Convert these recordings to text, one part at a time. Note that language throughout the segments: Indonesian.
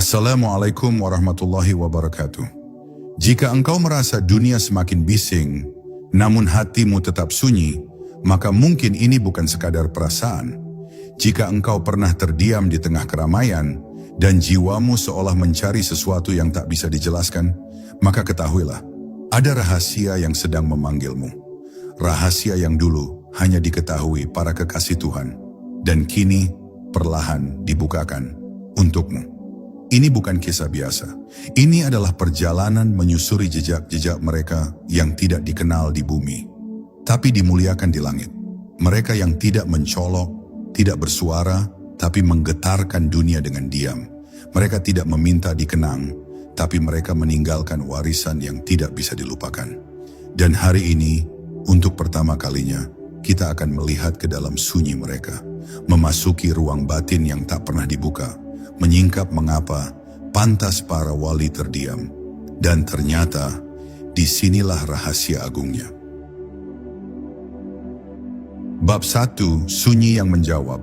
Assalamualaikum warahmatullahi wabarakatuh. Jika engkau merasa dunia semakin bising, namun hatimu tetap sunyi, maka mungkin ini bukan sekadar perasaan. Jika engkau pernah terdiam di tengah keramaian, dan jiwamu seolah mencari sesuatu yang tak bisa dijelaskan, maka ketahuilah, ada rahasia yang sedang memanggilmu. Rahasia yang dulu hanya diketahui para kekasih Tuhan, dan kini perlahan dibukakan untukmu. Ini bukan kisah biasa. Ini adalah perjalanan menyusuri jejak-jejak mereka yang tidak dikenal di bumi, tapi dimuliakan di langit. Mereka yang tidak mencolok, tidak bersuara, tapi menggetarkan dunia dengan diam. Mereka tidak meminta dikenang, tapi mereka meninggalkan warisan yang tidak bisa dilupakan. Dan hari ini, untuk pertama kalinya, kita akan melihat ke dalam sunyi mereka, memasuki ruang batin yang tak pernah dibuka, menyingkap mengapa pantas para wali terdiam. Dan ternyata, disinilah rahasia agungnya. Bab 1, Sunyi yang menjawab.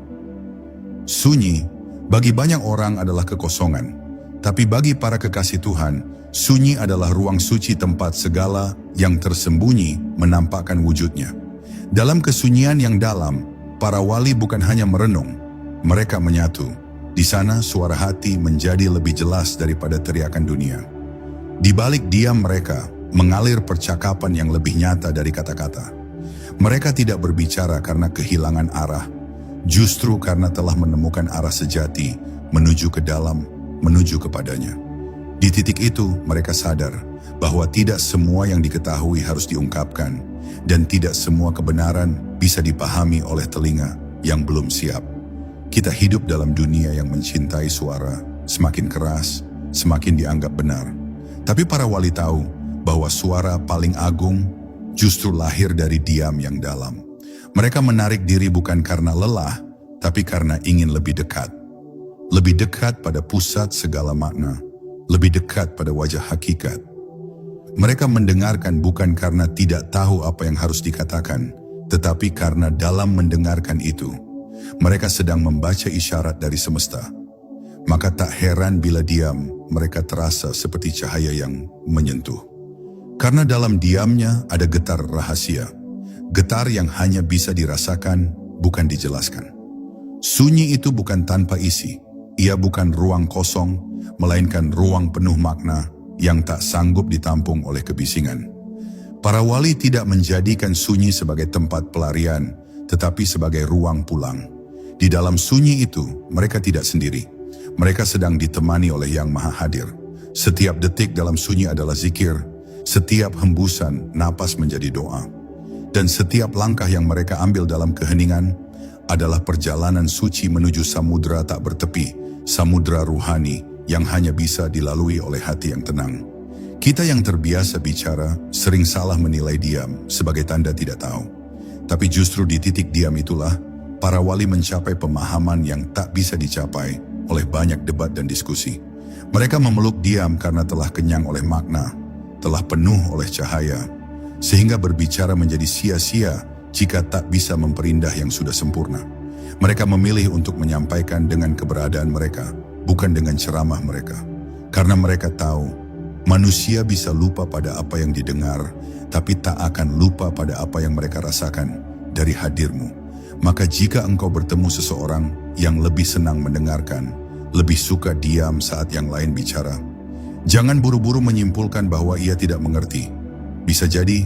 Sunyi, bagi banyak orang adalah kekosongan. Tapi bagi para kekasih Tuhan, sunyi adalah ruang suci tempat segala yang tersembunyi menampakkan wujudnya. Dalam kesunyian yang dalam, para wali bukan hanya merenung, mereka menyatu. Di sana suara hati menjadi lebih jelas daripada teriakan dunia. Di balik diam mereka, mengalir percakapan yang lebih nyata dari kata-kata. Mereka tidak berbicara karena kehilangan arah, justru karena telah menemukan arah sejati, menuju ke dalam, menuju kepadanya. Di titik itu, mereka sadar bahwa tidak semua yang diketahui harus diungkapkan, dan tidak semua kebenaran bisa dipahami oleh telinga yang belum siap. Kita hidup dalam dunia yang mencintai suara, semakin keras, semakin dianggap benar. Tapi para wali tahu bahwa suara paling agung justru lahir dari diam yang dalam. Mereka menarik diri bukan karena lelah, tapi karena ingin lebih dekat. Lebih dekat pada pusat segala makna, lebih dekat pada wajah hakikat. Mereka mendengarkan bukan karena tidak tahu apa yang harus dikatakan, tetapi karena dalam mendengarkan itu, mereka sedang membaca isyarat dari semesta. Maka tak heran bila diam, mereka terasa seperti cahaya yang menyentuh. Karena dalam diamnya ada getar rahasia. Getar yang hanya bisa dirasakan, bukan dijelaskan. Sunyi itu bukan tanpa isi. Ia bukan ruang kosong, melainkan ruang penuh makna yang tak sanggup ditampung oleh kebisingan. Para wali tidak menjadikan sunyi sebagai tempat pelarian, tetapi sebagai ruang pulang. Di dalam sunyi itu, mereka tidak sendiri. Mereka sedang ditemani oleh Yang Maha Hadir. Setiap detik dalam sunyi adalah zikir. Setiap hembusan, napas menjadi doa. Dan setiap langkah yang mereka ambil dalam keheningan adalah perjalanan suci menuju samudera tak bertepi, samudera ruhani yang hanya bisa dilalui oleh hati yang tenang. Kita yang terbiasa bicara sering salah menilai diam sebagai tanda tidak tahu. Tapi justru di titik diam itulah para wali mencapai pemahaman yang tak bisa dicapai oleh banyak debat dan diskusi. Mereka memeluk diam karena telah kenyang oleh makna, telah penuh oleh cahaya, sehingga berbicara menjadi sia-sia jika tak bisa memperindah yang sudah sempurna. Mereka memilih untuk menyampaikan dengan keberadaan mereka, bukan dengan ceramah mereka. Karena mereka tahu, manusia bisa lupa pada apa yang didengar, tapi tak akan lupa pada apa yang mereka rasakan dari hadirmu. Maka jika engkau bertemu seseorang yang lebih senang mendengarkan, lebih suka diam saat yang lain bicara, jangan buru-buru menyimpulkan bahwa ia tidak mengerti. Bisa jadi,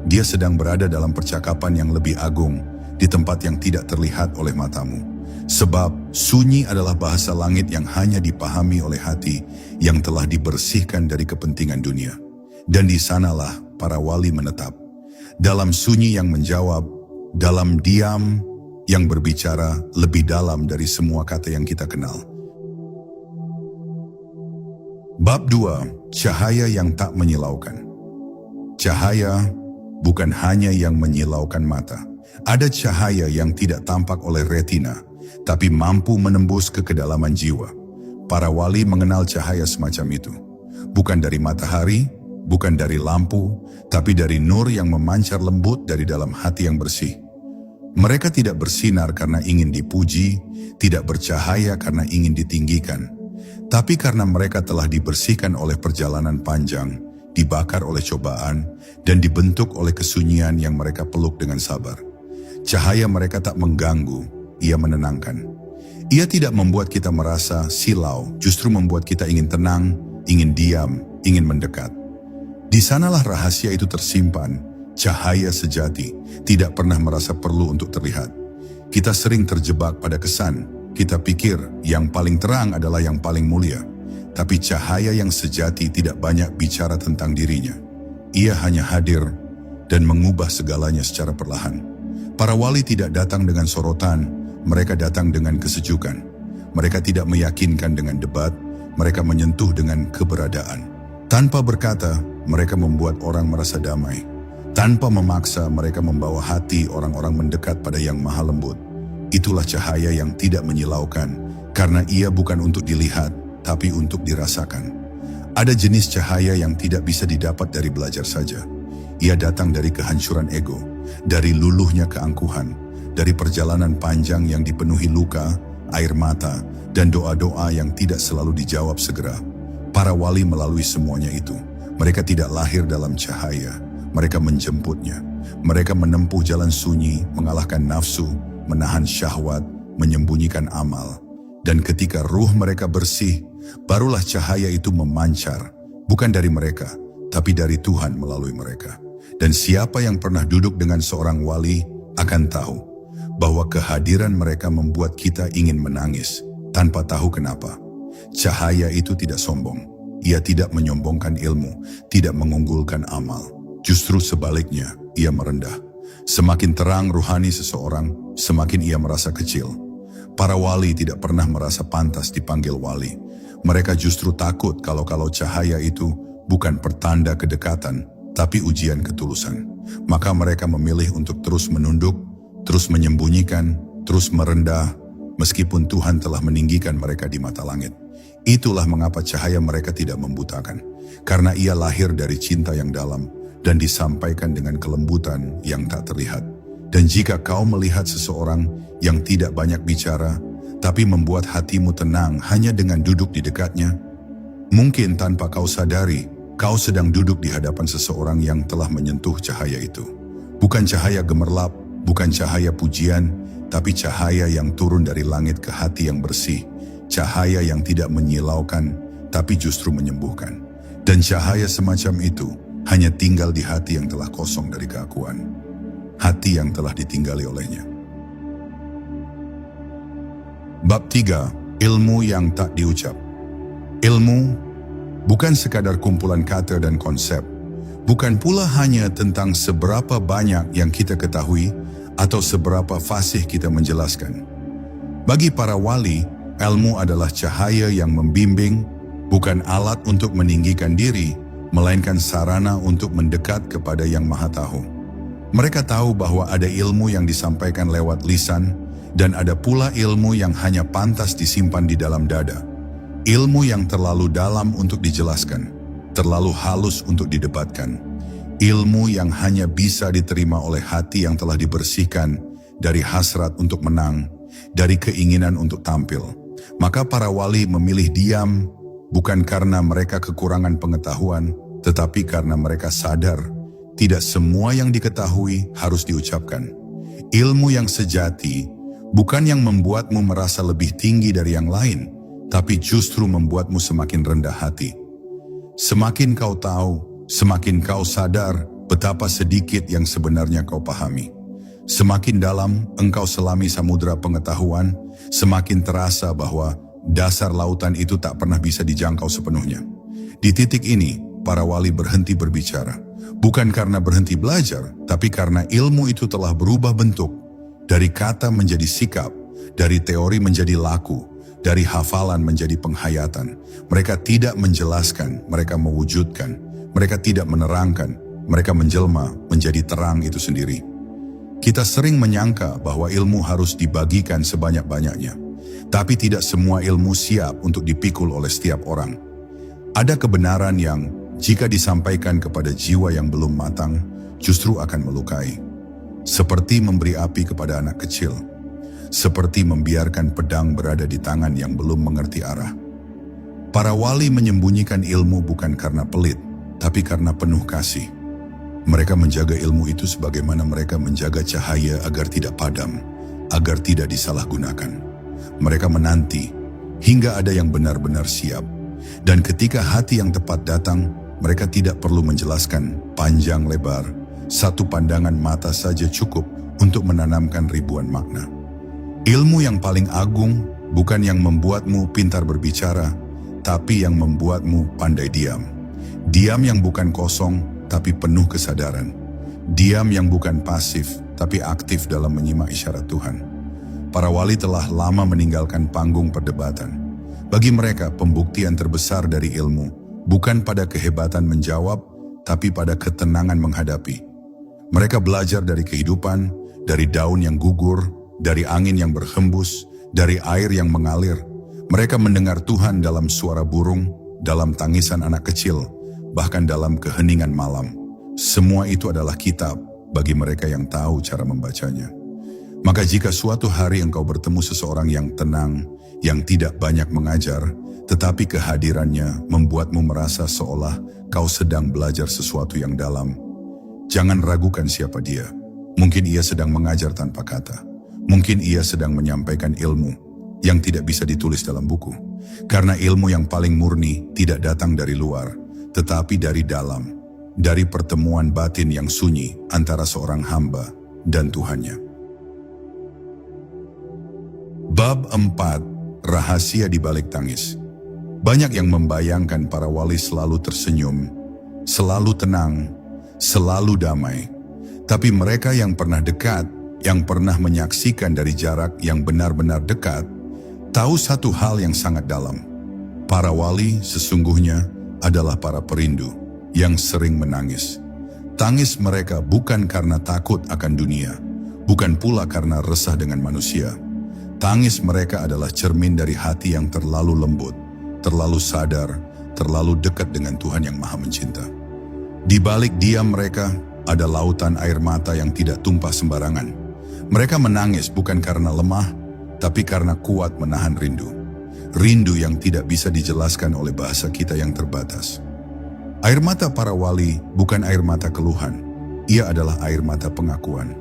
dia sedang berada dalam percakapan yang lebih agung, di tempat yang tidak terlihat oleh matamu. Sebab sunyi adalah bahasa langit yang hanya dipahami oleh hati yang telah dibersihkan dari kepentingan dunia. Dan di sanalah para wali menetap. Dalam sunyi yang menjawab, dalam diam yang berbicara lebih dalam dari semua kata yang kita kenal. Bab 2, Cahaya yang tak menyilaukan. Cahaya bukan hanya yang menyilaukan mata. Ada cahaya yang tidak tampak oleh retina, tapi mampu menembus ke kedalaman jiwa. Para wali mengenal cahaya semacam itu. Bukan dari matahari, bukan dari lampu, tapi dari nur yang memancar lembut dari dalam hati yang bersih. Mereka tidak bersinar karena ingin dipuji, tidak bercahaya karena ingin ditinggikan, Tapi karena mereka telah dibersihkan oleh perjalanan panjang, dibakar oleh cobaan, dan dibentuk oleh kesunyian yang mereka peluk dengan sabar. Cahaya mereka tak mengganggu, ia menenangkan. Ia tidak membuat kita merasa silau, justru membuat kita ingin tenang, ingin diam, ingin mendekat. Di sanalah rahasia itu tersimpan, cahaya sejati, tidak pernah merasa perlu untuk terlihat. Kita sering terjebak pada kesan, kita pikir yang paling terang adalah yang paling mulia. Tapi cahaya yang sejati tidak banyak bicara tentang dirinya. Ia hanya hadir dan mengubah segalanya secara perlahan. Para wali tidak datang dengan sorotan, mereka datang dengan kesejukan. Mereka tidak meyakinkan dengan debat, mereka menyentuh dengan keberadaan. Tanpa berkata, mereka membuat orang merasa damai. Tanpa memaksa, mereka membawa hati orang-orang mendekat pada yang maha lembut. Itulah cahaya yang tidak menyilaukan, karena ia bukan untuk dilihat, tapi untuk dirasakan. Ada jenis cahaya yang tidak bisa didapat dari belajar saja. Ia datang dari kehancuran ego, dari luluhnya keangkuhan, dari perjalanan panjang yang dipenuhi luka, air mata, dan doa-doa yang tidak selalu dijawab segera. Para wali melalui semuanya itu. Mereka tidak lahir dalam cahaya, mereka menjemputnya. Mereka menempuh jalan sunyi, mengalahkan nafsu, menahan syahwat, menyembunyikan amal. Dan ketika ruh mereka bersih, barulah cahaya itu memancar, bukan dari mereka, tapi dari Tuhan melalui mereka. Dan siapa yang pernah duduk dengan seorang wali akan tahu bahwa kehadiran mereka membuat kita ingin menangis, tanpa tahu kenapa. Cahaya itu tidak sombong, ia tidak menyombongkan ilmu, tidak mengunggulkan amal. Justru sebaliknya, ia merendah. Semakin terang ruhani seseorang, semakin ia merasa kecil. Para wali tidak pernah merasa pantas dipanggil wali. Mereka justru takut kalau cahaya itu bukan pertanda kedekatan, tapi ujian ketulusan. Maka mereka memilih untuk terus menunduk, terus menyembunyikan, terus merendah, meskipun Tuhan telah meninggikan mereka di mata langit. Itulah mengapa cahaya mereka tidak membutakan, karena ia lahir dari cinta yang dalam, dan disampaikan dengan kelembutan yang tak terlihat. Dan jika kau melihat seseorang yang tidak banyak bicara, tapi membuat hatimu tenang hanya dengan duduk di dekatnya, mungkin tanpa kau sadari, kau sedang duduk di hadapan seseorang yang telah menyentuh cahaya itu. Bukan cahaya gemerlap, bukan cahaya pujian, tapi cahaya yang turun dari langit ke hati yang bersih. Cahaya yang tidak menyilaukan, tapi justru menyembuhkan. Dan cahaya semacam itu hanya tinggal di hati yang telah kosong dari keakuan, hati yang telah ditinggali olehnya. Bab 3. Ilmu yang tak diucap. Ilmu bukan sekadar kumpulan kata dan konsep, bukan pula hanya tentang seberapa banyak yang kita ketahui atau seberapa fasih kita menjelaskan. Bagi para wali, ilmu adalah cahaya yang membimbing, bukan alat untuk meninggikan diri, melainkan sarana untuk mendekat kepada Yang Maha Tahu. Mereka tahu bahwa ada ilmu yang disampaikan lewat lisan, dan ada pula ilmu yang hanya pantas disimpan di dalam dada. Ilmu yang terlalu dalam untuk dijelaskan, terlalu halus untuk didebatkan. Ilmu yang hanya bisa diterima oleh hati yang telah dibersihkan dari hasrat untuk menang, dari keinginan untuk tampil. Maka para wali memilih diam, bukan karena mereka kekurangan pengetahuan, tetapi karena mereka sadar tidak semua yang diketahui harus diucapkan. Ilmu yang sejati bukan yang membuatmu merasa lebih tinggi dari yang lain, tapi justru membuatmu semakin rendah hati. Semakin kau tahu, semakin kau sadar betapa sedikit yang sebenarnya kau pahami. Semakin dalam engkau selami samudera pengetahuan, semakin terasa bahwa dasar lautan itu tak pernah bisa dijangkau sepenuhnya. Di titik ini, para wali berhenti berbicara. Bukan karena berhenti belajar, tapi karena ilmu itu telah berubah bentuk. Dari kata menjadi sikap, dari teori menjadi laku, dari hafalan menjadi penghayatan. Mereka tidak menjelaskan, mereka mewujudkan. Mereka tidak menerangkan, mereka menjelma menjadi terang itu sendiri. Kita sering menyangka bahwa ilmu harus dibagikan sebanyak-banyaknya. Tapi tidak semua ilmu siap untuk dipikul oleh setiap orang. Ada kebenaran yang jika disampaikan kepada jiwa yang belum matang, justru akan melukai. Seperti memberi api kepada anak kecil. Seperti membiarkan pedang berada di tangan yang belum mengerti arah. Para wali menyembunyikan ilmu bukan karena pelit, tapi karena penuh kasih. Mereka menjaga ilmu itu sebagaimana mereka menjaga cahaya agar tidak padam, agar tidak disalahgunakan. Mereka menanti hingga ada yang benar-benar siap. Dan ketika hati yang tepat datang, mereka tidak perlu menjelaskan panjang lebar. Satu pandangan mata saja cukup untuk menanamkan ribuan makna. Ilmu yang paling agung bukan yang membuatmu pintar berbicara, tapi yang membuatmu pandai diam. Diam yang bukan kosong, tapi penuh kesadaran. Diam yang bukan pasif, tapi aktif dalam menyimak isyarat Tuhan. Para wali telah lama meninggalkan panggung perdebatan. Bagi mereka, pembuktian terbesar dari ilmu bukan pada kehebatan menjawab, tapi pada ketenangan menghadapi. Mereka belajar dari kehidupan, dari daun yang gugur, dari angin yang berhembus, dari air yang mengalir. Mereka mendengar Tuhan dalam suara burung, dalam tangisan anak kecil, bahkan dalam keheningan malam. Semua itu adalah kitab bagi mereka yang tahu cara membacanya. Maka jika suatu hari engkau bertemu seseorang yang tenang, yang tidak banyak mengajar, tetapi kehadirannya membuatmu merasa seolah kau sedang belajar sesuatu yang dalam, jangan ragukan siapa dia. Mungkin ia sedang mengajar tanpa kata. Mungkin ia sedang menyampaikan ilmu yang tidak bisa ditulis dalam buku. Karena ilmu yang paling murni tidak datang dari luar, tetapi dari dalam, dari pertemuan batin yang sunyi antara seorang hamba dan Tuhannya. Bab 4. Rahasia di balik tangis. Banyak yang membayangkan para wali selalu tersenyum, selalu tenang, selalu damai. Tapi mereka yang pernah dekat, yang pernah menyaksikan dari jarak yang benar-benar dekat, tahu satu hal yang sangat dalam. Para wali sesungguhnya adalah para perindu yang sering menangis. Tangis mereka bukan karena takut akan dunia, bukan pula karena resah dengan manusia. Tangis mereka adalah cermin dari hati yang terlalu lembut, terlalu sadar, terlalu dekat dengan Tuhan yang Maha Mencinta. Di balik diam mereka ada lautan air mata yang tidak tumpah sembarangan. Mereka menangis bukan karena lemah, tapi karena kuat menahan rindu. Rindu yang tidak bisa dijelaskan oleh bahasa kita yang terbatas. Air mata para wali bukan air mata keluhan, ia adalah air mata pengakuan.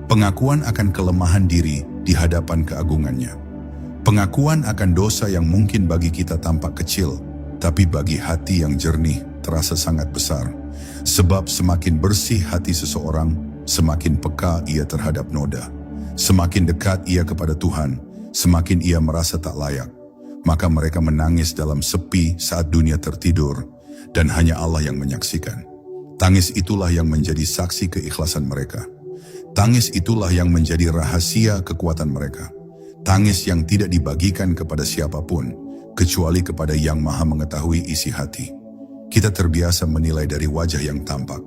Pengakuan akan kelemahan diri di hadapan keagungannya. Pengakuan akan dosa yang mungkin bagi kita tampak kecil, tapi bagi hati yang jernih terasa sangat besar. Sebab semakin bersih hati seseorang, semakin peka ia terhadap noda. Semakin dekat ia kepada Tuhan, semakin ia merasa tak layak. Maka mereka menangis dalam sepi saat dunia tertidur, dan hanya Allah yang menyaksikan. Tangis itulah yang menjadi saksi keikhlasan mereka. Tangis itulah yang menjadi rahasia kekuatan mereka. Tangis yang tidak dibagikan kepada siapapun, kecuali kepada Yang Maha Mengetahui isi hati. Kita terbiasa menilai dari wajah yang tampak,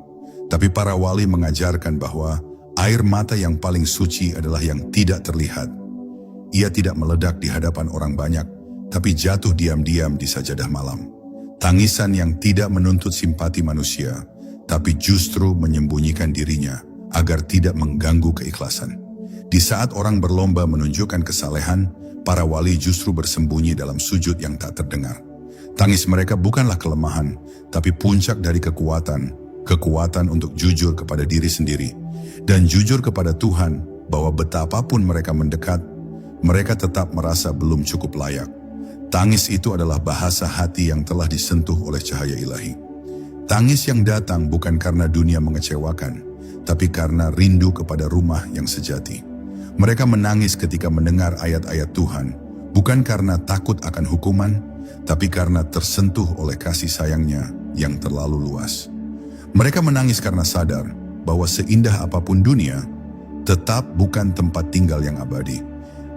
tapi para wali mengajarkan bahwa air mata yang paling suci adalah yang tidak terlihat. Ia tidak meledak di hadapan orang banyak, tapi jatuh diam-diam di sajadah malam. Tangisan yang tidak menuntut simpati manusia, tapi justru menyembunyikan dirinya agar tidak mengganggu keikhlasan. Di saat orang berlomba menunjukkan kesalehan, para wali justru bersembunyi dalam sujud yang tak terdengar. Tangis mereka bukanlah kelemahan, tapi puncak dari kekuatan untuk jujur kepada diri sendiri, dan jujur kepada Tuhan bahwa betapapun mereka mendekat, mereka tetap merasa belum cukup layak. Tangis itu adalah bahasa hati yang telah disentuh oleh cahaya ilahi. Tangis yang datang bukan karena dunia mengecewakan, tapi karena rindu kepada rumah yang sejati. Mereka menangis ketika mendengar ayat-ayat Tuhan, bukan karena takut akan hukuman, tapi karena tersentuh oleh kasih sayangnya yang terlalu luas. Mereka menangis karena sadar bahwa seindah apapun dunia, tetap bukan tempat tinggal yang abadi.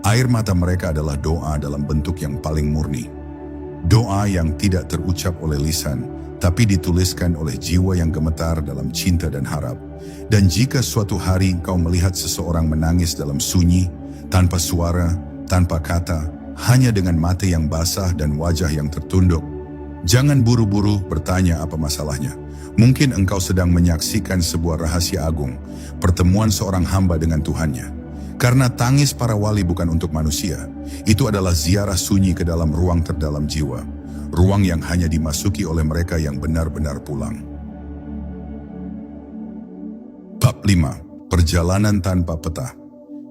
Air mata mereka adalah doa dalam bentuk yang paling murni. Doa yang tidak terucap oleh lisan, tapi dituliskan oleh jiwa yang gemetar dalam cinta dan harap. Dan jika suatu hari engkau melihat seseorang menangis dalam sunyi, tanpa suara, tanpa kata, hanya dengan mata yang basah dan wajah yang tertunduk, jangan buru-buru bertanya apa masalahnya. Mungkin engkau sedang menyaksikan sebuah rahasia agung, pertemuan seorang hamba dengan Tuhannya. Karena tangis para wali bukan untuk manusia, itu adalah ziarah sunyi ke dalam ruang terdalam jiwa. ruang yang hanya dimasuki oleh mereka yang benar-benar pulang. Bab 5. Perjalanan tanpa peta.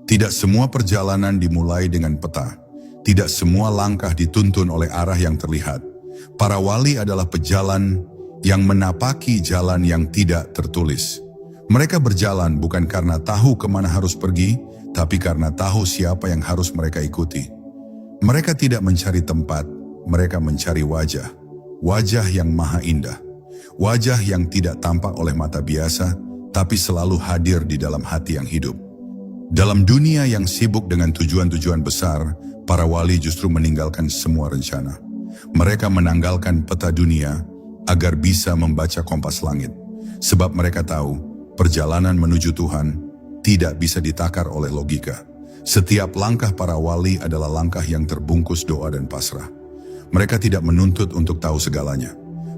Tidak semua perjalanan dimulai dengan peta. Tidak semua langkah dituntun oleh arah yang terlihat. Para wali adalah pejalan yang menapaki jalan yang tidak tertulis. Mereka berjalan bukan karena tahu kemana harus pergi, tapi karena tahu siapa yang harus mereka ikuti. Mereka tidak mencari tempat, mereka mencari wajah. Wajah yang maha indah. Wajah yang tidak tampak oleh mata biasa, tapi selalu hadir di dalam hati yang hidup. Dalam dunia yang sibuk dengan tujuan-tujuan besar, para wali justru meninggalkan semua rencana. Mereka menanggalkan peta dunia agar bisa membaca kompas langit. Sebab mereka tahu, perjalanan menuju Tuhan tidak bisa ditakar oleh logika. Setiap langkah para wali adalah langkah yang terbungkus doa dan pasrah. Mereka tidak menuntut untuk tahu segalanya.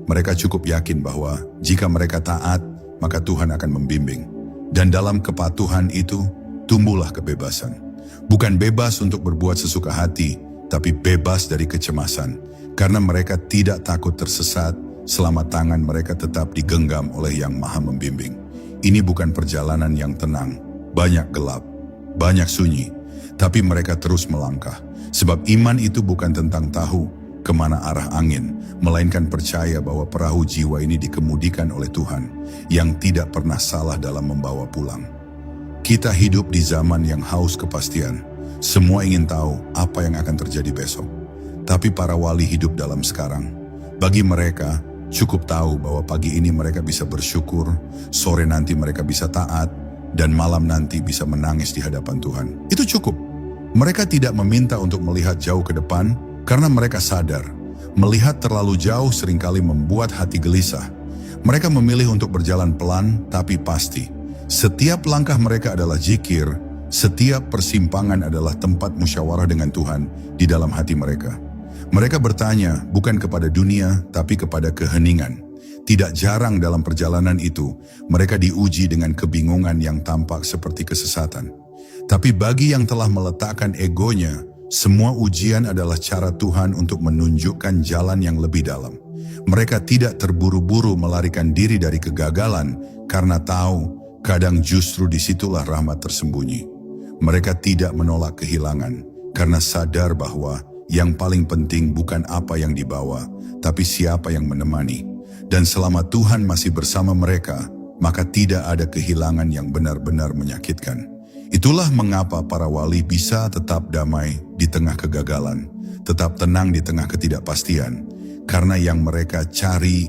Mereka cukup yakin bahwa jika mereka taat, maka Tuhan akan membimbing. Dan dalam kepatuhan itu, tumbuhlah kebebasan. Bukan bebas untuk berbuat sesuka hati, tapi bebas dari kecemasan. Karena mereka tidak takut tersesat selama tangan mereka tetap digenggam oleh Yang Maha Membimbing. Ini bukan perjalanan yang tenang, banyak gelap, banyak sunyi. Tapi mereka terus melangkah. Sebab iman itu bukan tentang tahu kemana arah angin, melainkan percaya bahwa perahu jiwa ini dikemudikan oleh Tuhan, yang tidak pernah salah dalam membawa pulang. Kita hidup di zaman yang haus kepastian. Semua ingin tahu apa yang akan terjadi besok. Tapi para wali hidup dalam sekarang. Bagi mereka, cukup tahu bahwa pagi ini mereka bisa bersyukur, sore nanti mereka bisa taat, dan malam nanti bisa menangis di hadapan Tuhan. Itu cukup. Mereka tidak meminta untuk melihat jauh ke depan, karena mereka sadar, melihat terlalu jauh seringkali membuat hati gelisah. Mereka memilih untuk berjalan pelan tapi pasti. Setiap langkah mereka adalah zikir, setiap persimpangan adalah tempat musyawarah dengan Tuhan di dalam hati mereka. Mereka bertanya bukan kepada dunia tapi kepada keheningan. Tidak jarang dalam perjalanan itu, mereka diuji dengan kebingungan yang tampak seperti kesesatan. Tapi bagi yang telah meletakkan egonya, semua ujian adalah cara Tuhan untuk menunjukkan jalan yang lebih dalam. Mereka tidak terburu-buru melarikan diri dari kegagalan karena tahu kadang justru disitulah rahmat tersembunyi. Mereka tidak menolak kehilangan karena sadar bahwa yang paling penting bukan apa yang dibawa, tapi siapa yang menemani. Dan selama Tuhan masih bersama mereka, maka tidak ada kehilangan yang benar-benar menyakitkan. Itulah mengapa para wali bisa tetap damai di tengah kegagalan, tetap tenang di tengah ketidakpastian, karena yang mereka cari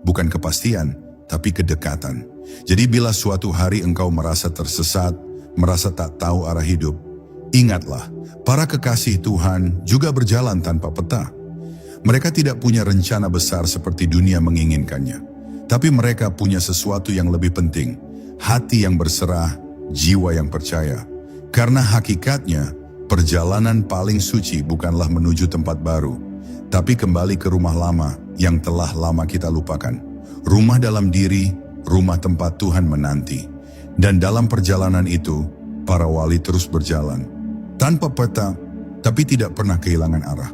bukan kepastian, tapi kedekatan. Jadi bila suatu hari engkau merasa tersesat, merasa tak tahu arah hidup, ingatlah, para kekasih Tuhan juga berjalan tanpa peta. Mereka tidak punya rencana besar seperti dunia menginginkannya, tapi mereka punya sesuatu yang lebih penting, hati yang berserah, jiwa yang percaya. Karena hakikatnya, perjalanan paling suci bukanlah menuju tempat baru, tapi kembali ke rumah lama yang telah lama kita lupakan. Rumah dalam diri, rumah tempat Tuhan menanti. Dan dalam perjalanan itu, para wali terus berjalan. Tanpa peta, tapi tidak pernah kehilangan arah.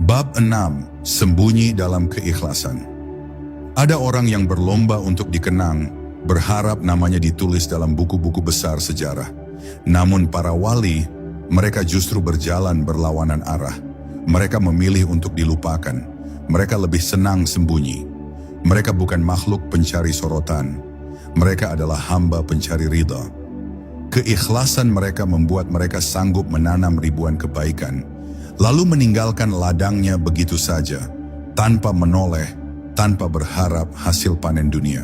Bab 6. Sembunyi dalam keikhlasan. Ada orang yang berlomba untuk dikenang, berharap namanya ditulis dalam buku-buku besar sejarah. Namun para wali, mereka justru berjalan berlawanan arah. Mereka memilih untuk dilupakan. Mereka lebih senang sembunyi. Mereka bukan makhluk pencari sorotan. Mereka adalah hamba pencari ridha. Keikhlasan mereka membuat mereka sanggup menanam ribuan kebaikan, lalu meninggalkan ladangnya begitu saja, tanpa menoleh, tanpa berharap hasil panen dunia.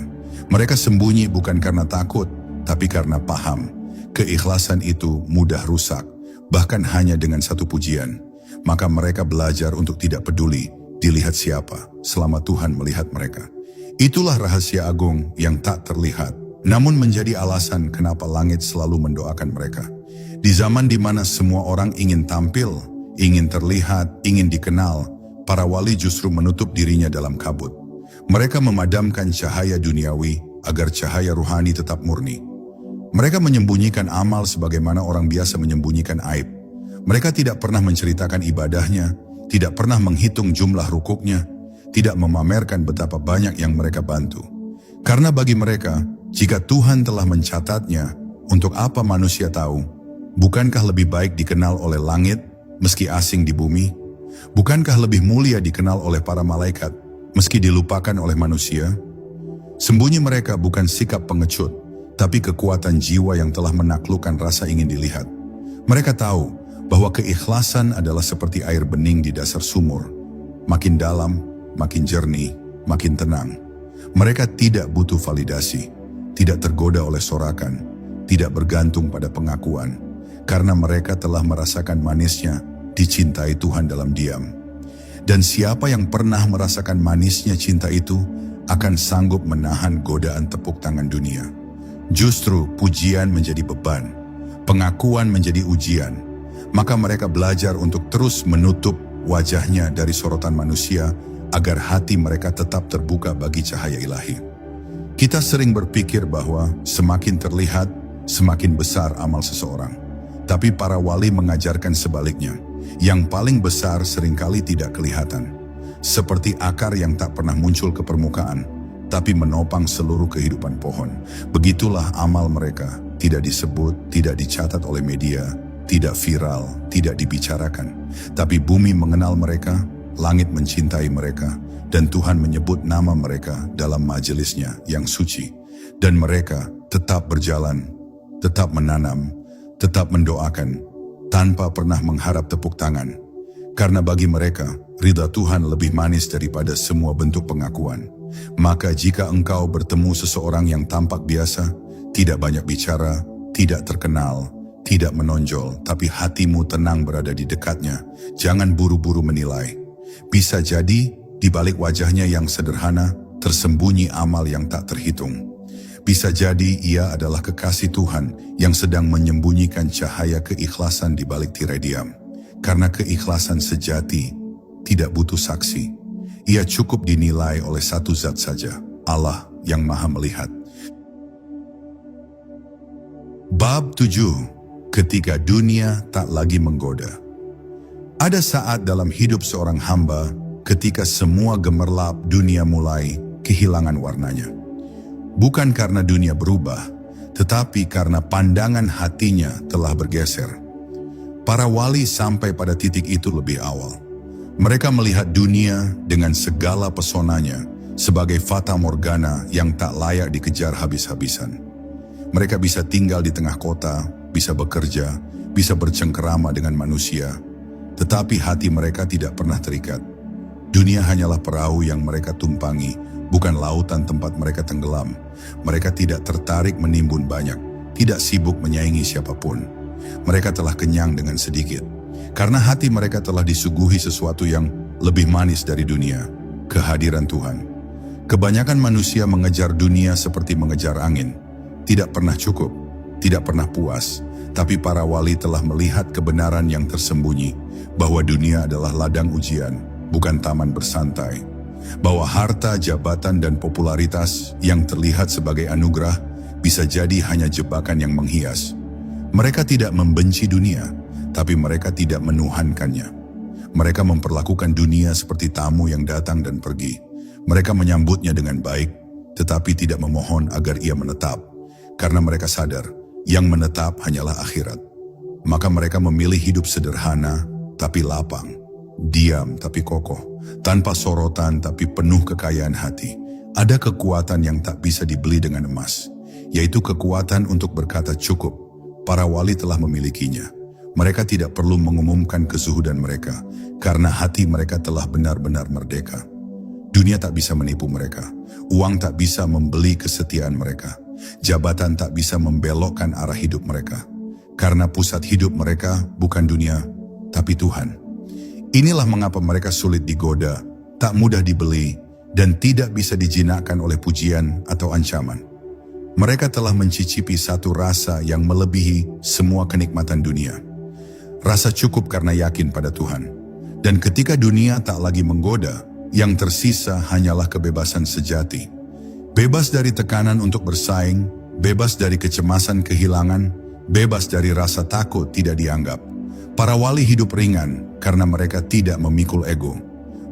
Mereka sembunyi bukan karena takut, tapi karena paham. Keikhlasan itu mudah rusak, bahkan hanya dengan satu pujian. Maka mereka belajar untuk tidak peduli dilihat siapa, selama Tuhan melihat mereka. Itulah rahasia agung yang tak terlihat, namun menjadi alasan kenapa langit selalu mendoakan mereka. Di zaman di mana semua orang ingin tampil, ingin terlihat, ingin dikenal, para wali justru menutup dirinya dalam kabut. Mereka memadamkan cahaya duniawi agar cahaya ruhani tetap murni. Mereka menyembunyikan amal sebagaimana orang biasa menyembunyikan aib. Mereka tidak pernah menceritakan ibadahnya, tidak pernah menghitung jumlah rukuknya, tidak memamerkan betapa banyak yang mereka bantu. Karena bagi mereka, jika Tuhan telah mencatatnya, untuk apa manusia tahu? Bukankah lebih baik dikenal oleh langit, meski asing di bumi? Bukankah lebih mulia dikenal oleh para malaikat, meski dilupakan oleh manusia? Sembunyi mereka bukan sikap pengecut, tapi kekuatan jiwa yang telah menaklukkan rasa ingin dilihat. Mereka tahu bahwa keikhlasan adalah seperti air bening di dasar sumur. Makin dalam, makin jernih, makin tenang. Mereka tidak butuh validasi, tidak tergoda oleh sorakan, tidak bergantung pada pengakuan, karena mereka telah merasakan manisnya dicintai Tuhan dalam diam. Dan siapa yang pernah merasakan manisnya cinta itu akan sanggup menahan godaan tepuk tangan dunia. Justru pujian menjadi beban, pengakuan menjadi ujian, maka mereka belajar untuk terus menutup wajahnya dari sorotan manusia agar hati mereka tetap terbuka bagi cahaya ilahi. Kita sering berpikir bahwa semakin terlihat, semakin besar amal seseorang. Tapi para wali mengajarkan sebaliknya. Yang paling besar seringkali tidak kelihatan. Seperti akar yang tak pernah muncul ke permukaan, tapi menopang seluruh kehidupan pohon. Begitulah amal mereka, tidak disebut, tidak dicatat oleh media, tidak viral, tidak dibicarakan. Tapi bumi mengenal mereka, langit mencintai mereka, dan Tuhan menyebut nama mereka dalam majelisnya yang suci. Dan mereka tetap berjalan, tetap menanam, tetap mendoakan, tanpa pernah mengharap tepuk tangan. Karena bagi mereka, ridha Tuhan lebih manis daripada semua bentuk pengakuan. Maka jika engkau bertemu seseorang yang tampak biasa, tidak banyak bicara, tidak terkenal, tidak menonjol, tapi hatimu tenang berada di dekatnya, jangan buru-buru menilai. Bisa jadi, di balik wajahnya yang sederhana, tersembunyi amal yang tak terhitung. Bisa jadi ia adalah kekasih Tuhan yang sedang menyembunyikan cahaya keikhlasan di balik tirai diam. Karena keikhlasan sejati tidak butuh saksi. Ia cukup dinilai oleh satu zat saja, Allah yang Maha Melihat. Bab 7. Ketika dunia tak lagi menggoda. Ada saat dalam hidup seorang hamba ketika semua gemerlap dunia mulai kehilangan warnanya. Bukan karena dunia berubah, tetapi karena pandangan hatinya telah bergeser. Para wali sampai pada titik itu lebih awal. Mereka melihat dunia dengan segala pesonanya sebagai fata morgana yang tak layak dikejar habis-habisan. Mereka bisa tinggal di tengah kota, bisa bekerja, bisa bercengkerama dengan manusia, tetapi hati mereka tidak pernah terikat. Dunia hanyalah perahu yang mereka tumpangi, bukan lautan tempat mereka tenggelam. Mereka tidak tertarik menimbun banyak, tidak sibuk menyaingi siapapun. Mereka telah kenyang dengan sedikit, karena hati mereka telah disuguhi sesuatu yang lebih manis dari dunia, kehadiran Tuhan. Kebanyakan manusia mengejar dunia seperti mengejar angin, tidak pernah cukup, tidak pernah puas, tapi para wali telah melihat kebenaran yang tersembunyi, bahwa dunia adalah ladang ujian, bukan taman bersantai. Bahwa harta, jabatan, dan popularitas yang terlihat sebagai anugerah bisa jadi hanya jebakan yang menghias. Mereka tidak membenci dunia, tapi mereka tidak menuhankannya. Mereka memperlakukan dunia seperti tamu yang datang dan pergi. Mereka menyambutnya dengan baik, tetapi tidak memohon agar ia menetap, karena mereka sadar yang menetap hanyalah akhirat. Maka mereka memilih hidup sederhana, tapi lapang. Diam tapi kokoh, tanpa sorotan tapi penuh kekayaan hati. Ada kekuatan yang tak bisa dibeli dengan emas, yaitu kekuatan untuk berkata cukup. Para wali telah memilikinya. Mereka tidak perlu mengumumkan kezuhudan mereka, karena hati mereka telah benar-benar merdeka. Dunia tak bisa menipu mereka, uang tak bisa membeli kesetiaan mereka, jabatan tak bisa membelokkan arah hidup mereka. Karena pusat hidup mereka bukan dunia, tapi Tuhan. Inilah mengapa mereka sulit digoda, tak mudah dibeli, dan tidak bisa dijinakkan oleh pujian atau ancaman. Mereka telah mencicipi satu rasa yang melebihi semua kenikmatan dunia. Rasa cukup karena yakin pada Tuhan. Dan ketika dunia tak lagi menggoda, yang tersisa hanyalah kebebasan sejati. Bebas dari tekanan untuk bersaing, bebas dari kecemasan kehilangan, bebas dari rasa takut tidak dianggap. Para wali hidup ringan karena mereka tidak memikul ego.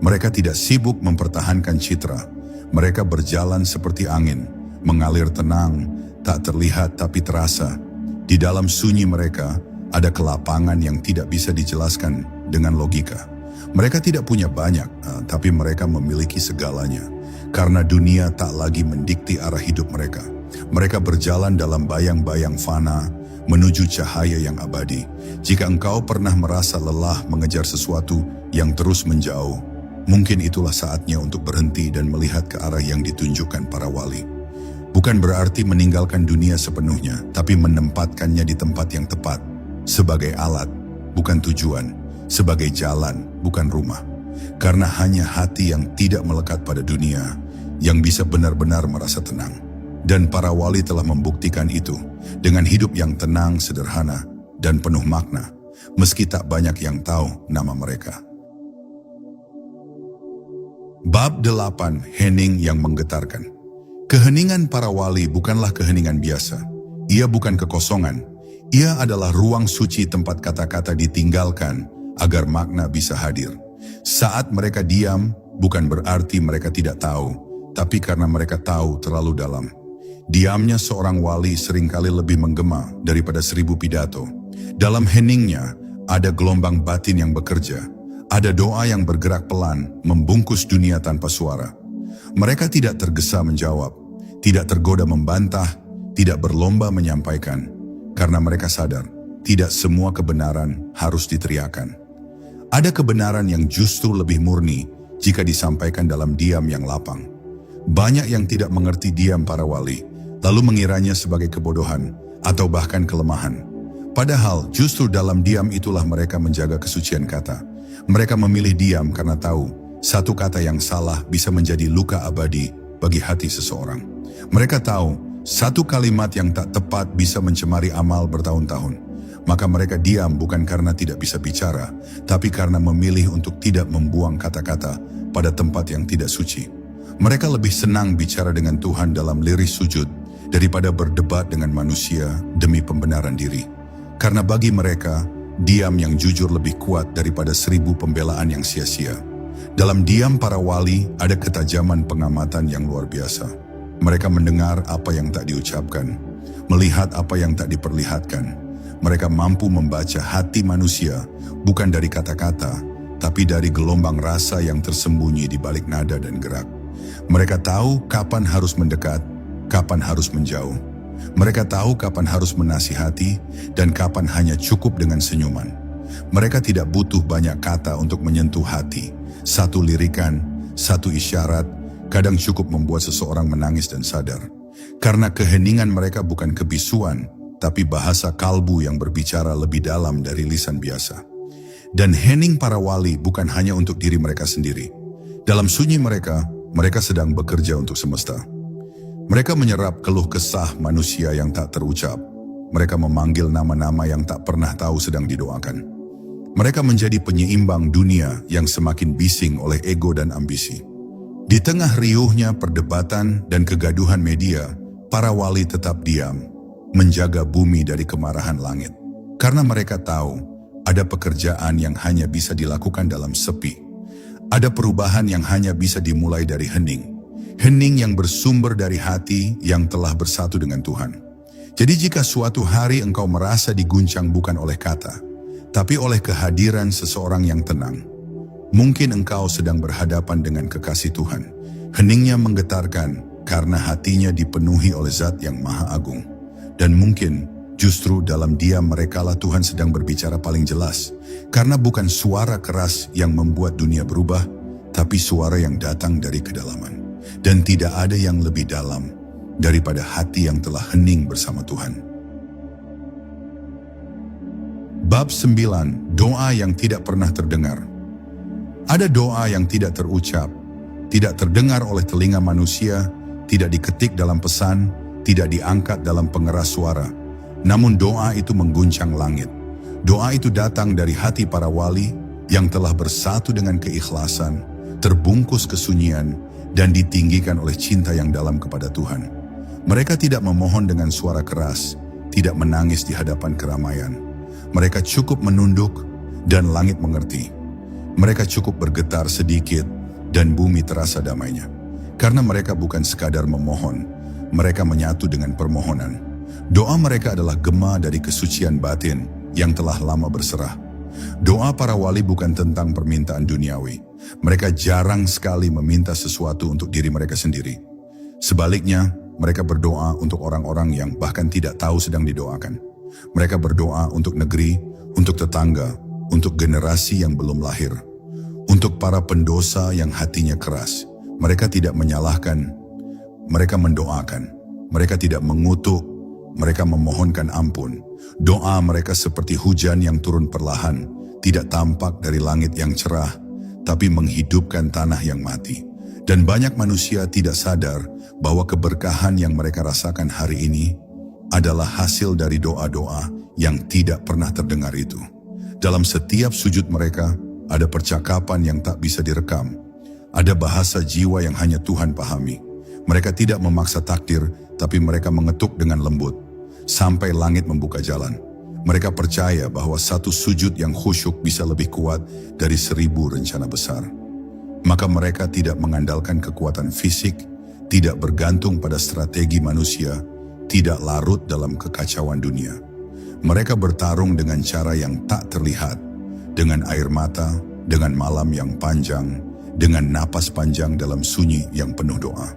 Mereka tidak sibuk mempertahankan citra. Mereka berjalan seperti angin, mengalir tenang, tak terlihat tapi terasa. Di dalam sunyi mereka ada kelapangan yang tidak bisa dijelaskan dengan logika. Mereka tidak punya banyak, tapi mereka memiliki segalanya. Karena dunia tak lagi mendikti arah hidup mereka. Mereka berjalan dalam bayang-bayang fana, menuju cahaya yang abadi. Jika engkau pernah merasa lelah mengejar sesuatu yang terus menjauh, mungkin itulah saatnya untuk berhenti dan melihat ke arah yang ditunjukkan para wali. Bukan berarti meninggalkan dunia sepenuhnya, tapi menempatkannya di tempat yang tepat. Sebagai alat, bukan tujuan. Sebagai jalan, bukan rumah. Karena hanya hati yang tidak melekat pada dunia yang bisa benar-benar merasa tenang. Dan para wali telah membuktikan itu dengan hidup yang tenang, sederhana, dan penuh makna, meski tak banyak yang tahu nama mereka. Bab 8. Hening yang menggetarkan. Keheningan para wali bukanlah keheningan biasa. Ia bukan kekosongan. Ia adalah ruang suci tempat kata-kata ditinggalkan agar makna bisa hadir. Saat mereka diam, bukan berarti mereka tidak tahu, tapi karena mereka tahu terlalu dalam. Diamnya seorang wali seringkali lebih menggema daripada 1000 pidato. Dalam heningnya, ada gelombang batin yang bekerja. Ada doa yang bergerak pelan, membungkus dunia tanpa suara. Mereka tidak tergesa menjawab, tidak tergoda membantah, tidak berlomba menyampaikan. Karena mereka sadar, tidak semua kebenaran harus diteriakan. Ada kebenaran yang justru lebih murni jika disampaikan dalam diam yang lapang. Banyak yang tidak mengerti diam para wali, lalu mengiranya sebagai kebodohan atau bahkan kelemahan. Padahal justru dalam diam itulah mereka menjaga kesucian kata. Mereka memilih diam karena tahu satu kata yang salah bisa menjadi luka abadi bagi hati seseorang. Mereka tahu satu kalimat yang tak tepat bisa mencemari amal bertahun-tahun. Maka mereka diam bukan karena tidak bisa bicara, tapi karena memilih untuk tidak membuang kata-kata pada tempat yang tidak suci. Mereka lebih senang bicara dengan Tuhan dalam lirih sujud daripada berdebat dengan manusia demi pembenaran diri. Karena bagi mereka, diam yang jujur lebih kuat daripada 1000 pembelaan yang sia-sia. Dalam diam para wali ada ketajaman pengamatan yang luar biasa. Mereka mendengar apa yang tak diucapkan, melihat apa yang tak diperlihatkan. Mereka mampu membaca hati manusia bukan dari kata-kata, tapi dari gelombang rasa yang tersembunyi di balik nada dan gerak. Mereka tahu kapan harus mendekat, kapan harus menjauh. Mereka tahu kapan harus menasihati dan kapan hanya cukup dengan senyuman. Mereka tidak butuh banyak kata untuk menyentuh hati. Satu lirikan, satu isyarat, kadang cukup membuat seseorang menangis dan sadar. Karena keheningan mereka bukan kebisuan, tapi bahasa kalbu yang berbicara lebih dalam dari lisan biasa. Dan hening para wali bukan hanya untuk diri mereka sendiri. Dalam sunyi mereka sedang bekerja untuk semesta. Mereka menyerap keluh kesah manusia yang tak terucap. Mereka memanggil nama-nama yang tak pernah tahu sedang didoakan. Mereka menjadi penyeimbang dunia yang semakin bising oleh ego dan ambisi. Di tengah riuhnya perdebatan dan kegaduhan media, para wali tetap diam, menjaga bumi dari kemarahan langit. Karena mereka tahu ada pekerjaan yang hanya bisa dilakukan dalam sepi. Ada perubahan yang hanya bisa dimulai dari hening. Hening yang bersumber dari hati yang telah bersatu dengan Tuhan. Jadi jika suatu hari engkau merasa diguncang bukan oleh kata, tapi oleh kehadiran seseorang yang tenang, mungkin engkau sedang berhadapan dengan kekasih Tuhan. Heningnya menggetarkan karena hatinya dipenuhi oleh Zat yang Maha Agung. Dan mungkin justru dalam diam merekalah Tuhan sedang berbicara paling jelas. Karena bukan suara keras yang membuat dunia berubah, tapi suara yang datang dari kedalaman. Dan tidak ada yang lebih dalam daripada hati yang telah hening bersama Tuhan. Bab 9. Doa yang tidak pernah terdengar. Ada doa yang tidak terucap, tidak terdengar oleh telinga manusia, tidak diketik dalam pesan, tidak diangkat dalam pengeras suara. Namun doa itu mengguncang langit. Doa itu datang dari hati para wali yang telah bersatu dengan keikhlasan, terbungkus kesunyian, dan ditinggikan oleh cinta yang dalam kepada Tuhan. Mereka tidak memohon dengan suara keras, tidak menangis di hadapan keramaian. Mereka cukup menunduk, dan langit mengerti. Mereka cukup bergetar sedikit dan bumi terasa damainya. Karena mereka bukan sekadar memohon, mereka menyatu dengan permohonan. Doa mereka adalah gema dari kesucian batin yang telah lama berserah. Doa para wali bukan tentang permintaan duniawi. Mereka jarang sekali meminta sesuatu untuk diri mereka sendiri. Sebaliknya, mereka berdoa untuk orang-orang yang bahkan tidak tahu sedang didoakan. Mereka berdoa untuk negeri, untuk tetangga, untuk generasi yang belum lahir. Untuk para pendosa yang hatinya keras, mereka tidak menyalahkan, mereka mendoakan. Mereka tidak mengutuk, mereka memohonkan ampun. Doa mereka seperti hujan yang turun perlahan, tidak tampak dari langit yang cerah, tapi menghidupkan tanah yang mati. Dan banyak manusia tidak sadar bahwa keberkahan yang mereka rasakan hari ini adalah hasil dari doa-doa yang tidak pernah terdengar itu. Dalam setiap sujud mereka, ada percakapan yang tak bisa direkam. Ada bahasa jiwa yang hanya Tuhan pahami. Mereka tidak memaksa takdir, tapi mereka mengetuk dengan lembut, sampai langit membuka jalan. Mereka percaya bahwa satu sujud yang khusyuk bisa lebih kuat dari 1000 rencana besar. Maka mereka tidak mengandalkan kekuatan fisik, tidak bergantung pada strategi manusia, tidak larut dalam kekacauan dunia. Mereka bertarung dengan cara yang tak terlihat, dengan air mata, dengan malam yang panjang, dengan napas panjang dalam sunyi yang penuh doa.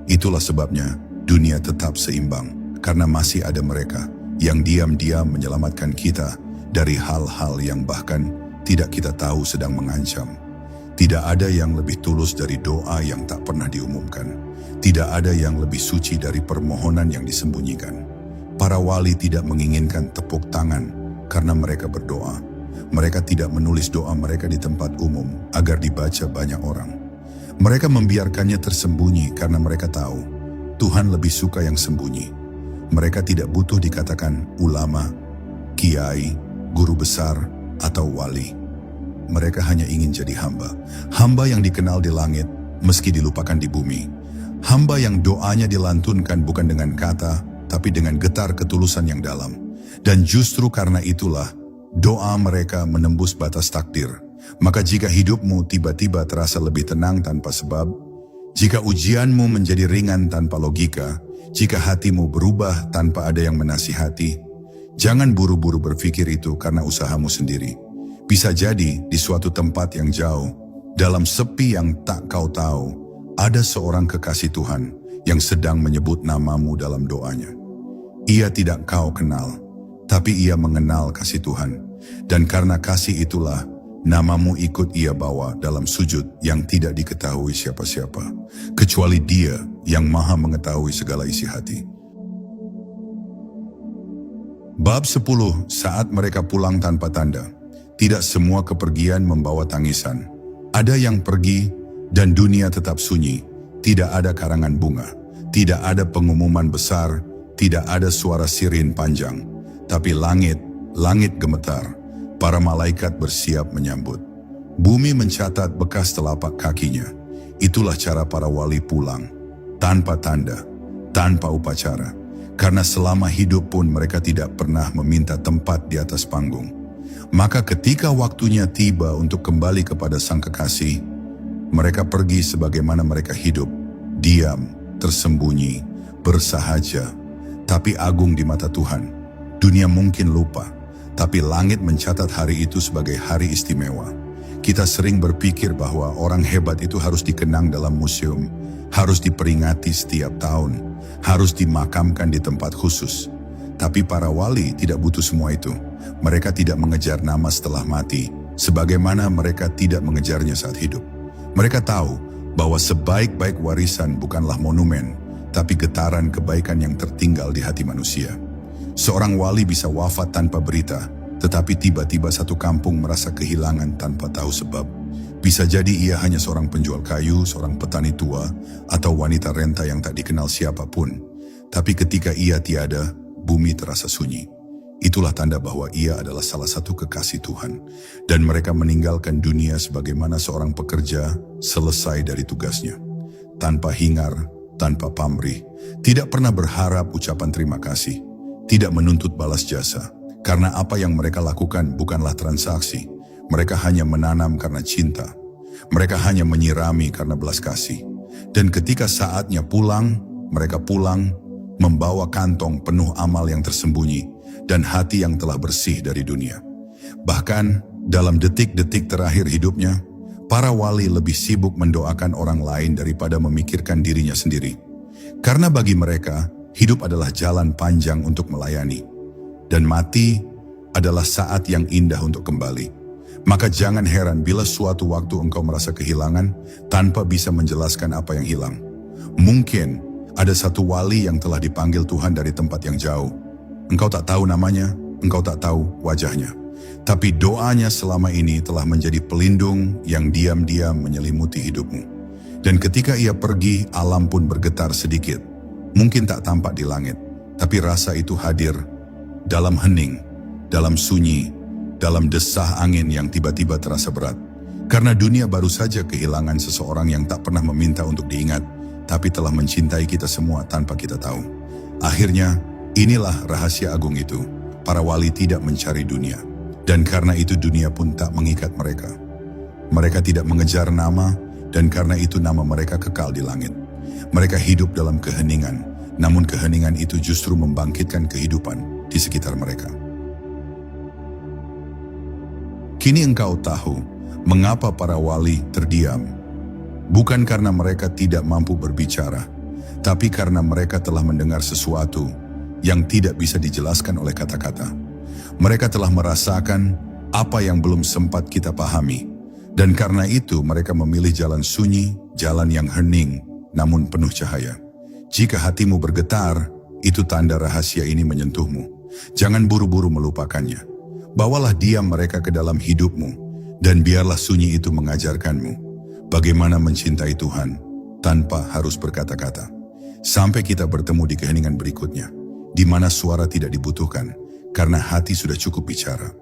Itulah sebabnya dunia tetap seimbang, karena masih ada mereka yang diam-diam menyelamatkan kita dari hal-hal yang bahkan tidak kita tahu sedang mengancam. Tidak ada yang lebih tulus dari doa yang tak pernah diumumkan. Tidak ada yang lebih suci dari permohonan yang disembunyikan. Para wali tidak menginginkan tepuk tangan karena mereka berdoa. Mereka tidak menulis doa mereka di tempat umum agar dibaca banyak orang. Mereka membiarkannya tersembunyi karena mereka tahu Tuhan lebih suka yang sembunyi. Mereka tidak butuh dikatakan ulama, kiai, guru besar, atau wali. Mereka hanya ingin jadi hamba. Hamba yang dikenal di langit meski dilupakan di bumi. Hamba yang doanya dilantunkan bukan dengan kata, tapi dengan getar ketulusan yang dalam. Dan justru karena itulah doa mereka menembus batas takdir. Maka jika hidupmu tiba-tiba terasa lebih tenang tanpa sebab, jika ujianmu menjadi ringan tanpa logika, jika hatimu berubah tanpa ada yang menasihati, jangan buru-buru berpikir itu karena usahamu sendiri. Bisa jadi di suatu tempat yang jauh, dalam sepi yang tak kau tahu, ada seorang kekasih Tuhan yang sedang menyebut namamu dalam doanya. Ia tidak kau kenal, tapi ia mengenal kasih Tuhan. Dan karena kasih itulah, namamu ikut ia bawa dalam sujud yang tidak diketahui siapa-siapa, kecuali Dia yang Maha mengetahui segala isi hati. Bab 10. Saat mereka pulang tanpa tanda. Tidak semua kepergian membawa tangisan. Ada yang pergi dan dunia tetap sunyi. Tidak ada karangan bunga. Tidak ada pengumuman besar. Tidak ada suara sirin panjang. Tapi langit gemetar. Para malaikat bersiap menyambut. Bumi mencatat bekas telapak kakinya. Itulah cara para wali pulang. Tanpa tanda, tanpa upacara. Karena selama hidup pun mereka tidak pernah meminta tempat di atas panggung. Maka ketika waktunya tiba untuk kembali kepada Sang Kekasih, mereka pergi sebagaimana mereka hidup, diam, tersembunyi, bersahaja, tapi agung di mata Tuhan. Dunia mungkin lupa, tapi langit mencatat hari itu sebagai hari istimewa. Kita sering berpikir bahwa orang hebat itu harus dikenang dalam museum, harus diperingati setiap tahun, harus dimakamkan di tempat khusus. Tapi para wali tidak butuh semua itu. Mereka tidak mengejar nama setelah mati, sebagaimana mereka tidak mengejarnya saat hidup. Mereka tahu bahwa sebaik-baik warisan bukanlah monumen, tapi getaran kebaikan yang tertinggal di hati manusia. Seorang wali bisa wafat tanpa berita, tetapi tiba-tiba satu kampung merasa kehilangan tanpa tahu sebab. Bisa jadi ia hanya seorang penjual kayu, seorang petani tua, atau wanita renta yang tak dikenal siapapun. Tapi ketika ia tiada, bumi terasa sunyi. Itulah tanda bahwa ia adalah salah satu kekasih Tuhan. Dan mereka meninggalkan dunia sebagaimana seorang pekerja selesai dari tugasnya. Tanpa hingar, tanpa pamrih, tidak pernah berharap ucapan terima kasih, tidak menuntut balas jasa. Karena apa yang mereka lakukan bukanlah transaksi, Mereka hanya menanam karena cinta. Mereka hanya menyirami karena belas kasih. Dan ketika saatnya pulang, mereka pulang membawa kantong penuh amal yang tersembunyi dan hati yang telah bersih dari dunia. Bahkan dalam detik-detik terakhir hidupnya, para wali lebih sibuk mendoakan orang lain daripada memikirkan dirinya sendiri. Karena bagi mereka, hidup adalah jalan panjang untuk melayani. Dan mati adalah saat yang indah untuk kembali. Maka jangan heran bila suatu waktu engkau merasa kehilangan tanpa bisa menjelaskan apa yang hilang. Mungkin ada satu wali yang telah dipanggil Tuhan dari tempat yang jauh. Engkau tak tahu namanya, engkau tak tahu wajahnya. Tapi doanya selama ini telah menjadi pelindung yang diam-diam menyelimuti hidupmu. Dan ketika ia pergi, alam pun bergetar sedikit. Mungkin tak tampak di langit, tapi rasa itu hadir dalam hening, dalam sunyi, dalam desah angin yang tiba-tiba terasa berat. Karena dunia baru saja kehilangan seseorang yang tak pernah meminta untuk diingat, tapi telah mencintai kita semua tanpa kita tahu. Akhirnya, inilah rahasia agung itu. Para wali tidak mencari dunia. Dan karena itu dunia pun tak mengikat mereka. Mereka tidak mengejar nama, dan karena itu nama mereka kekal di langit. Mereka hidup dalam keheningan, namun keheningan itu justru membangkitkan kehidupan di sekitar mereka. Kini engkau tahu mengapa para wali terdiam. Bukan karena mereka tidak mampu berbicara, tapi karena mereka telah mendengar sesuatu yang tidak bisa dijelaskan oleh kata-kata. Mereka telah merasakan apa yang belum sempat kita pahami. Dan karena itu mereka memilih jalan sunyi, jalan yang hening, namun penuh cahaya. Jika hatimu bergetar, itu tanda rahasia ini menyentuhmu. Jangan buru-buru melupakannya. Bawalah diam mereka ke dalam hidupmu, dan biarlah sunyi itu mengajarkanmu bagaimana mencintai Tuhan tanpa harus berkata-kata. Sampai kita bertemu di keheningan berikutnya, di mana suara tidak dibutuhkan, karena hati sudah cukup bicara.